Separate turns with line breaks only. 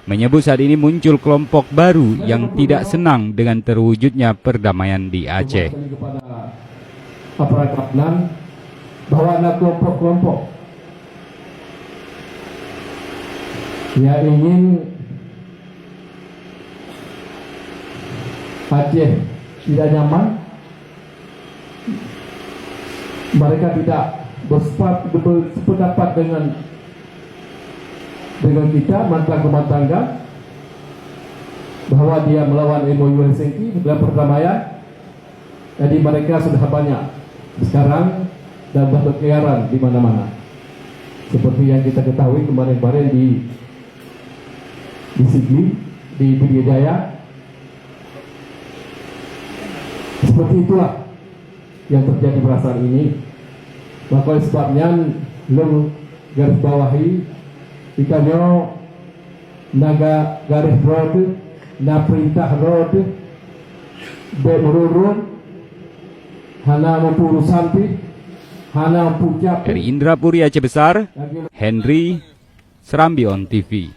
menyebut saat ini muncul kelompok baru yang tidak senang dengan terwujudnya perdamaian di Aceh.
Kepada aparat keamanan bahwa ada kelompok-kelompok yang ingin Aceh tidak nyaman, mereka tidak bersependapat dengan kita mantan rumah tangga, bahwa dia melawan MOU Helsinki dalam perdamaian. Jadi mereka sudah banyak sekarang dan berkeliaran di mana-mana. Seperti yang kita ketahui kemarin-kemarin di Sigli, di Pidijaya. Seperti itulah yang terjadi pada saat ini. Maka sebabnya lo garis bawahi ikannya naga garis road na perintah road berurun hana mempuru sampai hana puncak.
Dari Indrapuri Aceh Besar, Henry, Serambi On TV.